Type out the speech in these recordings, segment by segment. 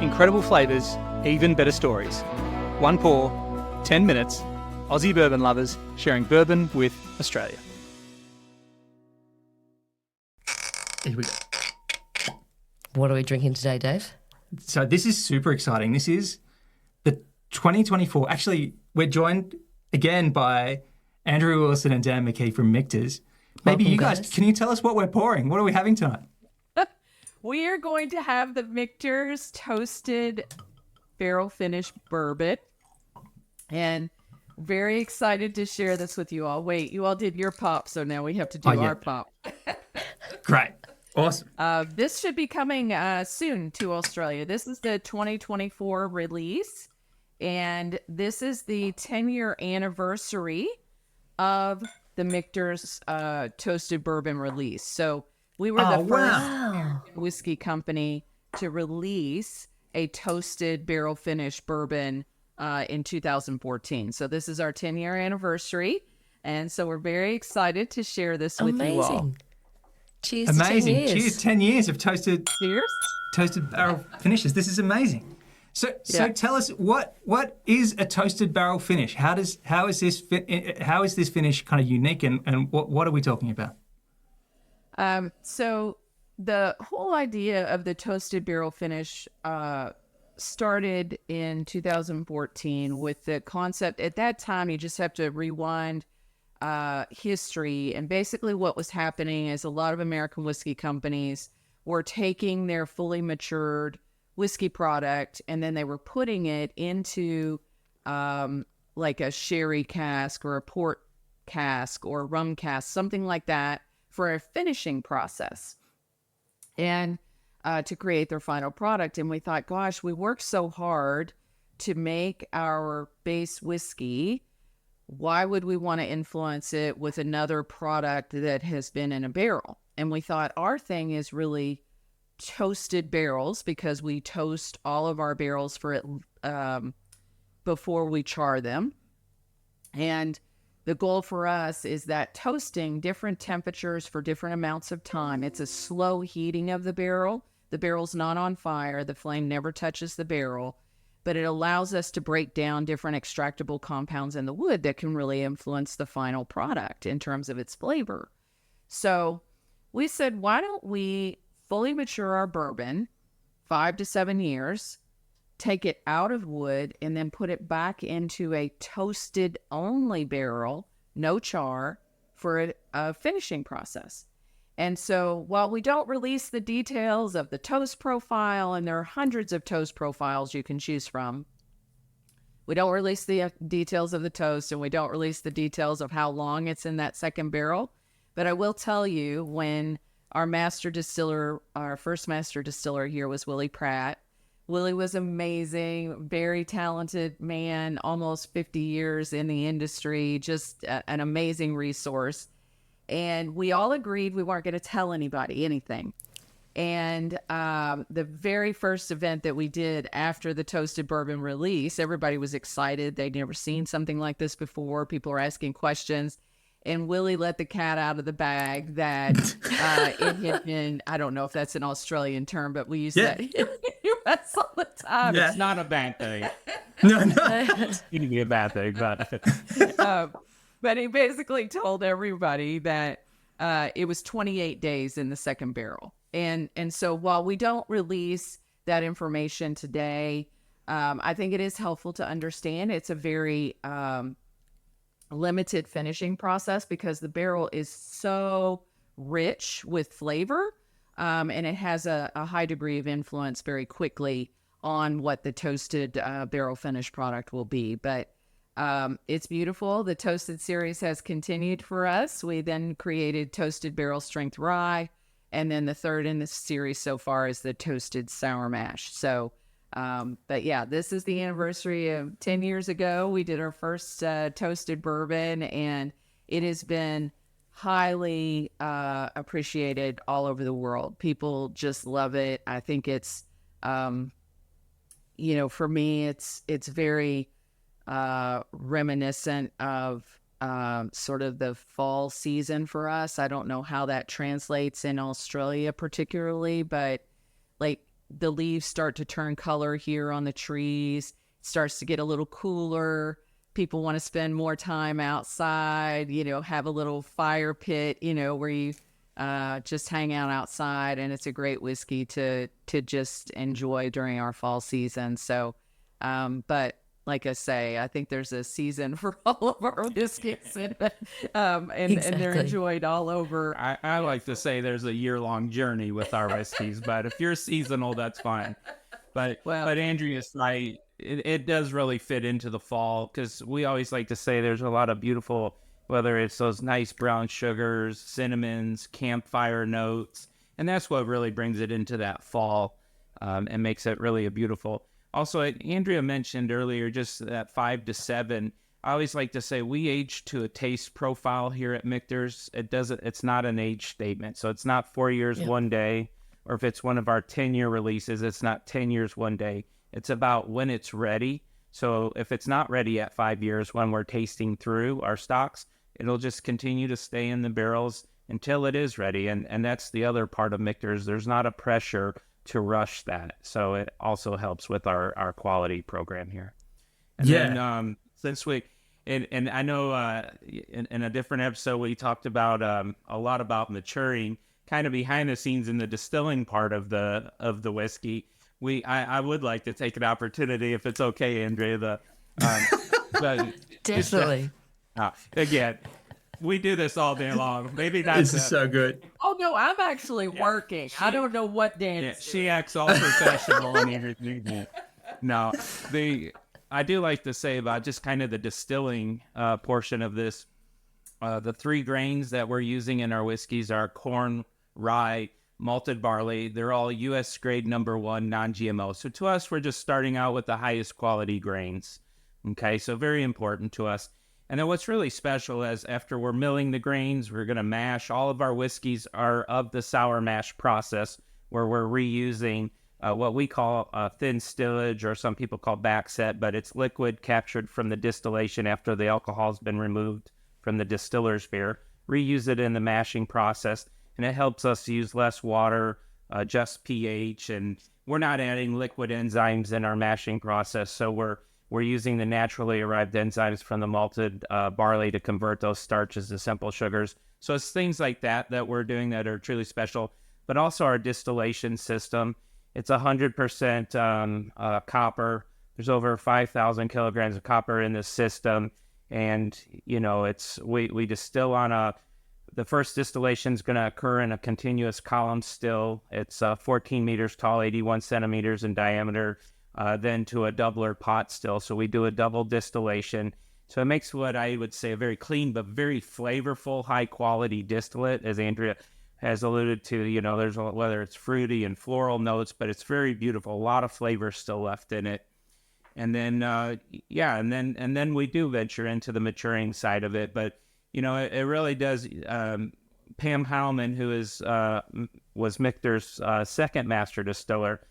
Incredible flavours, even better stories. One pour, 10 minutes, Aussie bourbon lovers sharing bourbon with Australia. Here we go. What are we drinking today, Dave? So this is super exciting. This is the 2024. Actually, we're joined again by Andrea Wilson and Dan McKee from Michters. Maybe Welcome, you guys, can you tell us what we're pouring? What are we having tonight? We are going to have the Michters Toasted Barrel Finish Bourbon. And very excited to share this with you all. Wait, you all did your pop, so now we have to do our pop. Great. Awesome. This should be coming soon to Australia. This is the 2024 release, and this is the 10-year anniversary of the Michters Toasted Bourbon release. So we were the first whiskey company to release a toasted barrel finish bourbon in 2014. So this is our 10-year anniversary, and so we're very excited to share this with you all. Cheers! Amazing! To 10 years. Cheers! 10 years of toasted barrel finishes. This is amazing. So tell us what is a toasted barrel finish? How is this finish kind of unique, and what are we talking about? So the whole idea of the toasted barrel finish started in 2014 with the concept. At that time, you just have to rewind history, and basically what was happening is a lot of American whiskey companies were taking their fully matured whiskey product and then they were putting it into like a sherry cask or a port cask or a rum cask, something like that, for a finishing process and to create their final product. And we thought, gosh, we worked so hard to make our base whiskey. Why would we want to influence it with another product that has been in a barrel? And we thought our thing is really toasted barrels, because we toast all of our barrels for it before we char them. And the goal for us is that toasting different temperatures for different amounts of time. It's a slow heating of the barrel. The barrel's not on fire. The flame never touches the barrel, but it allows us to break down different extractable compounds in the wood that can really influence the final product in terms of its flavor. So we said, why don't we fully mature our bourbon 5 to 7 years, take it out of wood, and then put it back into a toasted only barrel, no char, for a finishing process. And so while we don't release the details of the toast profile, and there are hundreds of toast profiles you can choose from, we don't release the details of the toast, and we don't release the details of how long it's in that second barrel. But I will tell you, when our master distiller, our first master distiller here was Willie Pratt. Willie was amazing, very talented man, almost 50 years in the industry, just an amazing resource. And we all agreed we weren't going to tell anybody anything. And the very first event that we did after the Toasted Bourbon release, everybody was excited. They'd never seen something like this before. People were asking questions. And Willie let the cat out of the bag that it had been, I don't know if that's an Australian term, but we use that in the US all the time. It's not a bad thing. No. It can be a bad thing, but he basically told everybody that it was 28 days in the second barrel. And so while we don't release that information today, I think it is helpful to understand it's a very limited finishing process, because the barrel is so rich with flavor, and it has a high degree of influence very quickly on what the toasted barrel finish product will be. But it's beautiful. The Toasted series has continued for us. We then created Toasted Barrel Strength Rye, and then the third in this series so far is the Toasted Sour Mash. So but yeah, this is the anniversary of 10 years ago. We did our first toasted bourbon, and it has been highly appreciated all over the world. People just love it. I think it's, for me, it's very reminiscent of sort of the fall season for us. I don't know how that translates in Australia particularly, but like the leaves start to turn color here on the trees. It starts to get a little cooler. People want to spend more time outside, have a little fire pit, where you just hang out outside, and it's a great whiskey to just enjoy during our fall season. So, but like I say, I think there's a season for all of our whiskeys, and they're enjoyed all over. I like to say there's a year-long journey with our whiskeys, but if you're seasonal, that's fine. But Andrea's right. It does really fit into the fall, because we always like to say there's a lot of beautiful, whether it's those nice brown sugars, cinnamons, campfire notes, and that's what really brings it into that fall and makes it really a beautiful. Also, Andrea mentioned earlier just that 5 to 7. I always like to say we age to a taste profile here at Michters. It's not an age statement. So it's not 4 years, 1 day, or if it's one of our 10-year releases, it's not 10 years, 1 day. It's about when it's ready. So if it's not ready at 5 years when we're tasting through our stocks, it'll just continue to stay in the barrels until it is ready. And that's the other part of Michters. There's not a pressure to rush that. So it also helps with our quality program here. And then since and I know in a different episode, we talked about a lot about maturing, kind of behind the scenes in the distilling part of the whiskey. I would like to take an opportunity, if it's okay, Andrea. Definitely. Again, we do this all day long. Maybe not. This is so good. Oh no, I'm actually working. I don't know what Dan is she acts all professional and everything. No, I do like to say about just kind of the distilling portion of this. The 3 grains that we're using in our whiskeys are corn, rye, malted barley. They're all U.S. grade #1 non-GMO. So to us, we're just starting out with the highest quality grains. Okay, so very important to us. And then what's really special is after we're milling the grains, we're going to mash. All of our whiskeys are of the sour mash process, where we're reusing what we call thin stillage, or some people call backset, but it's liquid captured from the distillation after the alcohol's been removed from the distiller's beer. Reuse it in the mashing process, and it helps us use less water, just pH, and we're not adding liquid enzymes in our mashing process, so we're using the naturally arrived enzymes from the malted barley to convert those starches to simple sugars. So it's things like that we're doing that are truly special. But also our distillation system, it's 100% copper. There's over 5,000 kilograms of copper in this system. And, we distill on the first distillation is going to occur in a continuous column still. It's 14 meters tall, 81 centimeters in diameter. Then to a doubler pot still. So we do a double distillation. So it makes what I would say a very clean but very flavorful, high quality distillate, as Andrea has alluded to. There's whether it's fruity and floral notes, but it's very beautiful. A lot of flavor still left in it. And then, and then we do venture into the maturing side of it. But, it really does. Pam Howman, who was Michter's second master distiller,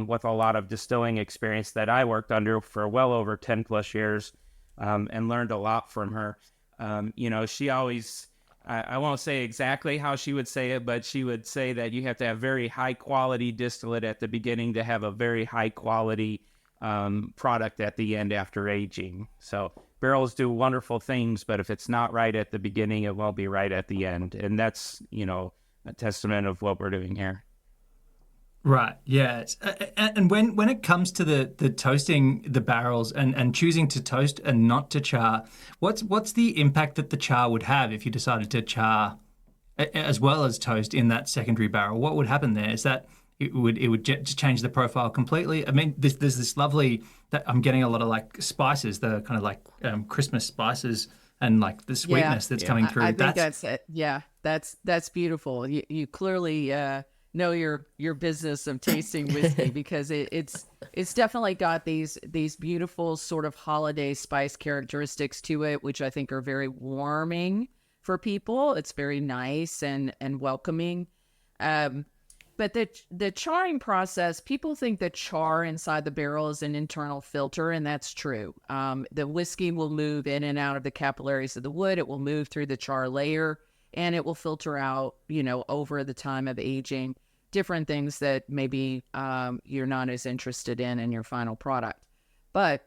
with a lot of distilling experience that I worked under for well over 10 plus years, and learned a lot from her. She always, I won't say exactly how she would say it, but she would say that you have to have very high quality distillate at the beginning to have a very high quality product at the end after aging. So barrels do wonderful things, but if it's not right at the beginning, it won't be right at the end. And that's, a testament of what we're doing here. Right. Yeah. And when it comes to the toasting the barrels and choosing to toast and not to char, what's the impact that the char would have if you decided to char as well as toast in that secondary barrel? What would happen there? Is that it would just change the profile completely? I mean, there's this lovely that I'm getting a lot of like spices, the kind of like Christmas spices and like the sweetness that's coming through. I think that's it. Yeah, that's beautiful. You clearly know your business of tasting whiskey because it's definitely got these beautiful sort of holiday spice characteristics to it, which I think are very warming for people. It's very nice and welcoming. But the charring process, people think that char inside the barrel is an internal filter, and that's true. The whiskey will move in and out of the capillaries of the wood. It will move through the char layer, and it will filter out, over the time of aging. different things that maybe you're not as interested in your final product. But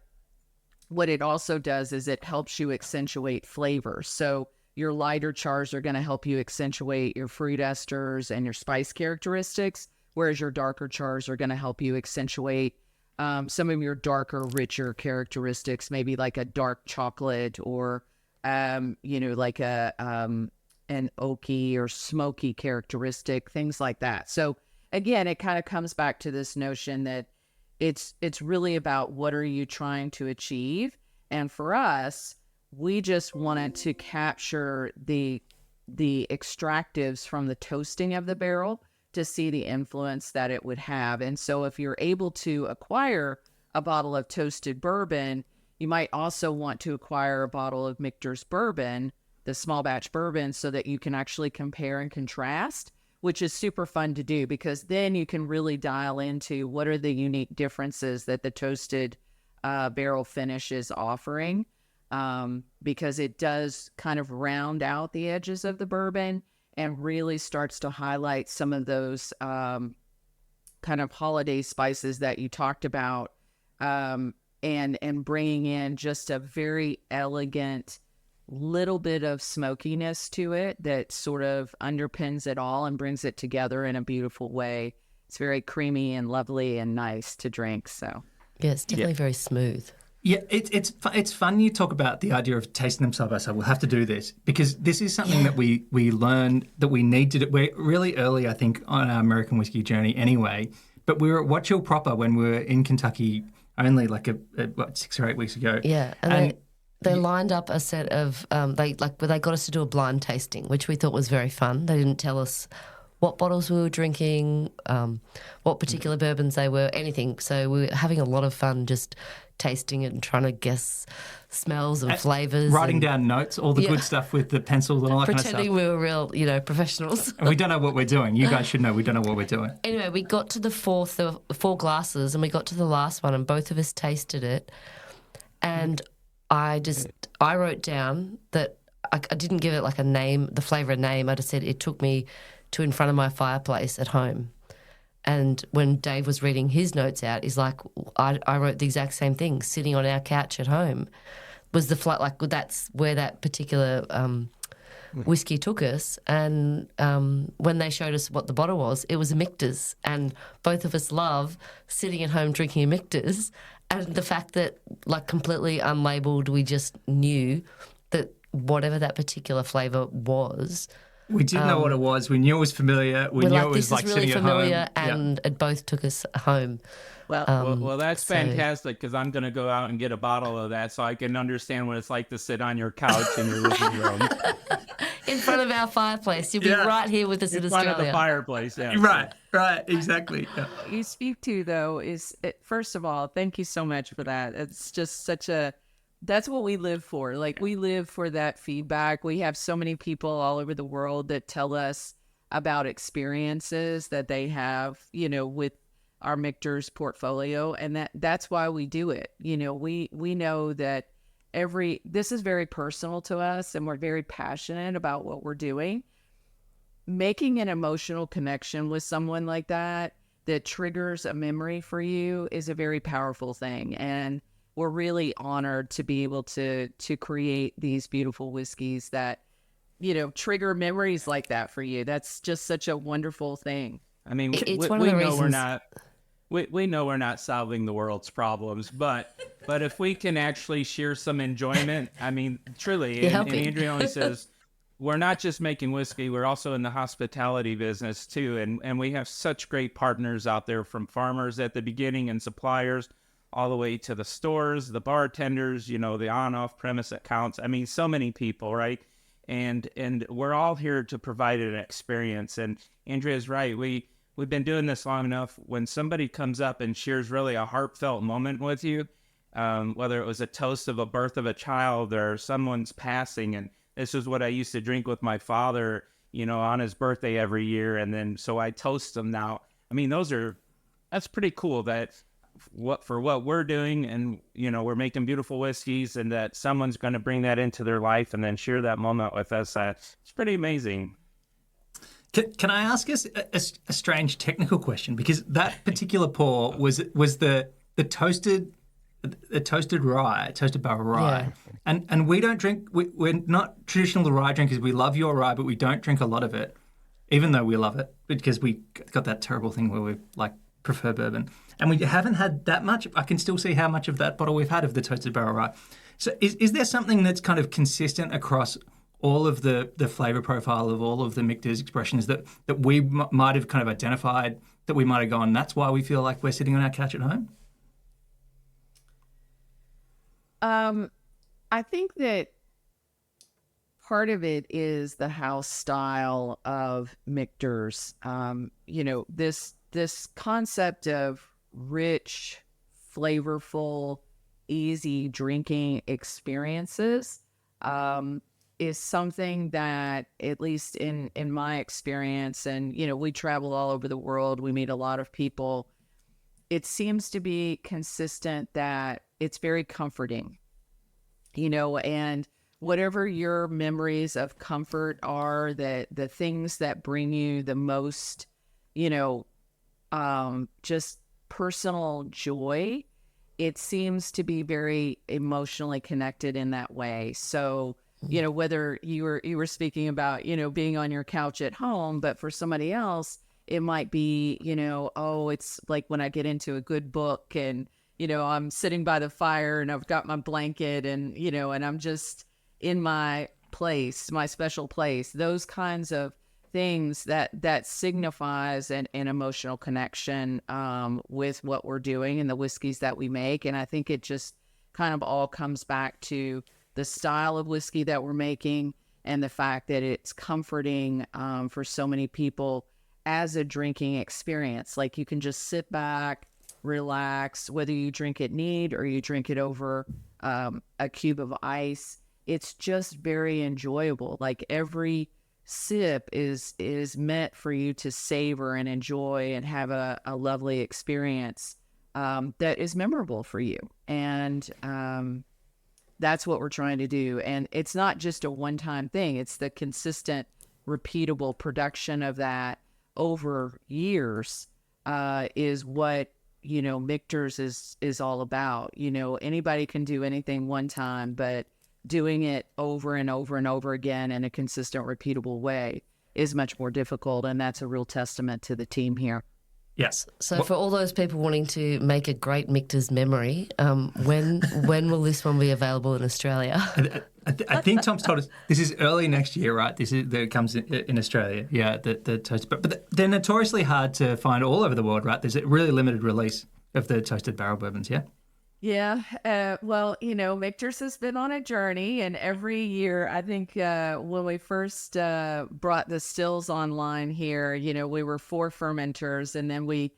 what it also does is it helps you accentuate flavor. So your lighter chars are going to help you accentuate your fruit esters and your spice characteristics, whereas your darker chars are going to help you accentuate some of your darker, richer characteristics, maybe like a dark chocolate or, like an oaky or smoky characteristic, things like that. So again, it kind of comes back to this notion that it's really about what are you trying to achieve. And for us, we just wanted to capture the extractives from the toasting of the barrel to see the influence that it would have. And so if you're able to acquire a bottle of toasted bourbon, you might also want to acquire a bottle of Michters bourbon, the small batch bourbon, so that you can actually compare and contrast, which is super fun to do, because then you can really dial into what are the unique differences that the toasted barrel finish is offering, because it does kind of round out the edges of the bourbon and really starts to highlight some of those kind of holiday spices that you talked about, and bringing in just a very elegant little bit of smokiness to it that sort of underpins it all and brings it together in a beautiful way. It's very creamy and lovely and nice to drink. So Yeah, it's definitely very smooth. Yeah, it's fun you talk about the idea of tasting them side by side. We'll have to do this because this is something that we learned that we need to do. We're really early, I think, on our American whiskey journey anyway. But we were at Watch Hill proper when we were in Kentucky only like 6 or 8 weeks ago. Yeah, and they lined up a set of they got us to do a blind tasting, which we thought was very fun. They didn't tell us what bottles we were drinking, what particular bourbons they were, anything. So we were having a lot of fun just tasting it and trying to guess smells and flavours. Writing down notes, all the good stuff with the pencil and all that kind of stuff. Pretending we were real, professionals. And we don't know what we're doing. You guys should know we don't know what we're doing. Anyway, we got to the four glasses and we got to the last one and both of us tasted it. And I wrote down that I didn't give it like a name, the flavour a name. I just said it took me to in front of my fireplace at home. And when Dave was reading his notes out, he's like, I wrote the exact same thing, sitting on our couch at home. Was the flight, like, that's where that particular whiskey took us. And when they showed us what the bottle was, it was a Michters. And both of us love sitting at home drinking a Michters. And the fact that, like, completely unlabelled, we just knew that whatever that particular flavour was. We didn't know what it was. We knew it was familiar. We knew it was like really sitting familiar, at home. and it both took us home. Well, that's fantastic because I'm going to go out and get a bottle of that so I can understand what it's like to sit on your couch in your living room. In front of our fireplace. You'll be right here with us in Australia. In front of the fireplace, yeah. Right, exactly. Yeah. What you speak to, though, is, first of all, thank you so much for that. It's just that's what we live for. Like, we live for that feedback. We have so many people all over the world that tell us about experiences that they have, with our Michters portfolio. And that's why we do it. We know that this is very personal to us and we're very passionate about what we're doing. Making an emotional connection with someone like that triggers a memory for you is a very powerful thing. And we're really honored to be able to create these beautiful whiskeys that, trigger memories like that for you. That's just such a wonderful thing. I mean, it's one of the reasons. We know we're not solving the world's problems, but if we can actually share some enjoyment, I mean, truly, and Andrea always says, we're not just making whiskey, we're also in the hospitality business too. And we have such great partners out there, from farmers at the beginning and suppliers all the way to the stores, the bartenders, the on-off premise accounts. I mean, so many people, right? And we're all here to provide an experience. And Andrea's right. We've been doing this long enough. When somebody comes up and shares really a heartfelt moment with you, whether it was a toast of a birth of a child or someone's passing, and this is what I used to drink with my father, on his birthday every year. And then, so I toast them now. I mean, that's pretty cool that what we're doing, and we're making beautiful whiskeys, and that someone's going to bring that into their life and then share that moment with us. It's pretty amazing. Can I ask us a strange technical question? Because that particular pour was the toasted rye, toasted barrel rye, and we don't drink. We're not traditional rye drinkers. We love your rye, but we don't drink a lot of it, even though we love it because we got that terrible thing where we like prefer bourbon, and we haven't had that much. I can still see how much of that bottle we've had of the toasted barrel rye. So is there something that's kind of consistent across all of the flavor profile of all of the Michters expressions that we might have kind of identified, that we might have gone, that's why we feel like we're sitting on our couch at home? I think that part of it is the house style of Michters. This concept of rich, flavorful, easy drinking experiences is something that, at least in my experience, and we travel all over the world, we meet a lot of people, it seems to be consistent that it's very comforting, and whatever your memories of comfort are, that the things that bring you the most, just personal joy, it seems to be very emotionally connected in that way. So, whether you were speaking about, being on your couch at home, but for somebody else, it might be, it's like when I get into a good book and, I'm sitting by the fire and I've got my blanket and, and I'm just in my place, my special place, those kinds of things that signifies an emotional connection with what we're doing and the whiskeys that we make. And I think it just kind of all comes back to the style of whiskey that we're making and the fact that it's comforting for so many people as a drinking experience. Like, you can just sit back, relax, whether you drink it neat or you drink it over a cube of ice. It's just very enjoyable. Like, every sip is meant for you to savor and enjoy and have a lovely experience that is memorable for you. And that's what we're trying to do. And it's not just a one-time thing. It's the consistent, repeatable production of that over years is what, Michters is all about. Anybody can do anything one time, but doing it over and over and over again in a consistent, repeatable way is much more difficult. And that's a real testament to the team here. Yes. So for all those people wanting to make a great Michters memory, when will this one be available in Australia? I think Tom's told us this is early next year, right? This is that comes in Australia. Yeah, the toast, but they're notoriously hard to find all over the world, right? There's a really limited release of the toasted barrel bourbons. Yeah. Yeah. Well, Michters has been on a journey, and every year, I think when we first brought the stills online here, we were 4 fermenters, and then we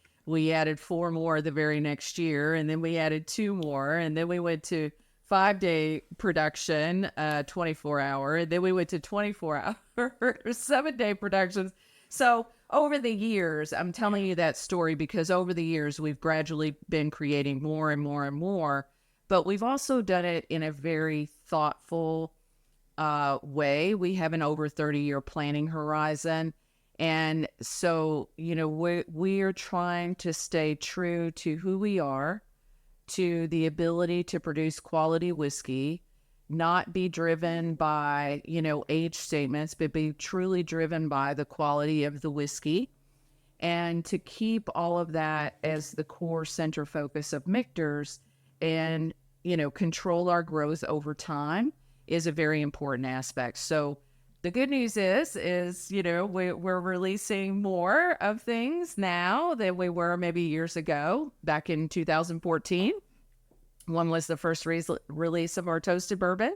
added 4 more the very next year, and then we added 2 more, and then we went to 5-day production, 24-hour, and then we went to 24-hour, 7-day productions. So over the years, I'm telling you that story because over the years, we've gradually been creating more and more and more, but we've also done it in a very thoughtful way. We have an over 30-year planning horizon. And so, we are trying to stay true to who we are, to the ability to produce quality whiskey, not be driven by, age statements, but be truly driven by the quality of the whiskey, and to keep all of that as the core center focus of Michters, and, control our growth over time is a very important aspect. So the good news is, we're releasing more of things now than we were maybe years ago, back in 2014. One was the first release of our toasted bourbon,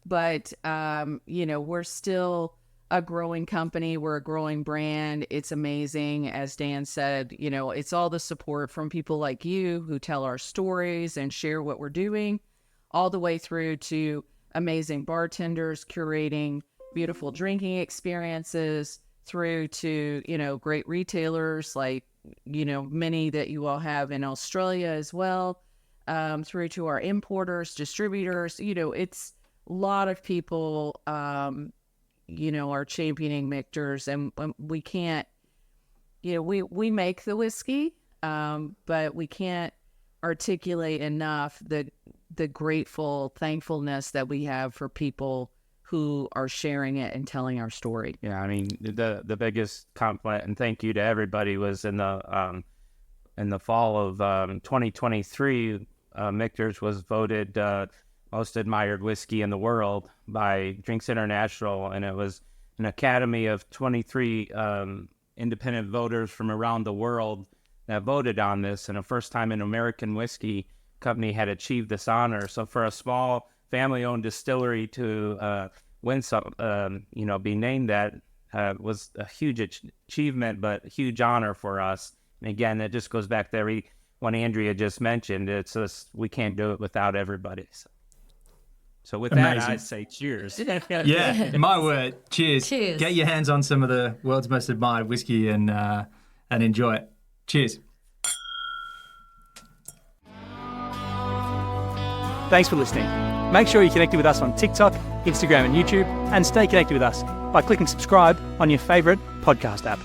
but, we're still a growing company. We're a growing brand. It's amazing. As Dan said, it's all the support from people like you who tell our stories and share what we're doing, all the way through to amazing bartenders curating beautiful drinking experiences, through to, great retailers like, many that you all have in Australia as well. Through to our importers, distributors, it's a lot of people are championing Michters, and we can't, we make the whiskey, but we can't articulate enough the grateful thankfulness that we have for people who are sharing it and telling our story. Yeah, I mean, the biggest compliment and thank you to everybody was in the fall of 2023. Michters was voted most admired whiskey in the world by Drinks International, and it was an academy of 23 independent voters from around the world that voted on this, and the first time an American whiskey company had achieved this honor. So for a small family-owned distillery to win some, be named that was a huge achievement, but a huge honor for us. And again, it just goes back to what Andrea just mentioned. It's just, we can't do it without everybody. So with that, I say cheers. Yeah, my word. Cheers. Cheers. Get your hands on some of the world's most admired whiskey and enjoy it. Cheers. Thanks for listening. Make sure you're connected with us on TikTok, Instagram and YouTube, and stay connected with us by clicking subscribe on your favourite podcast app.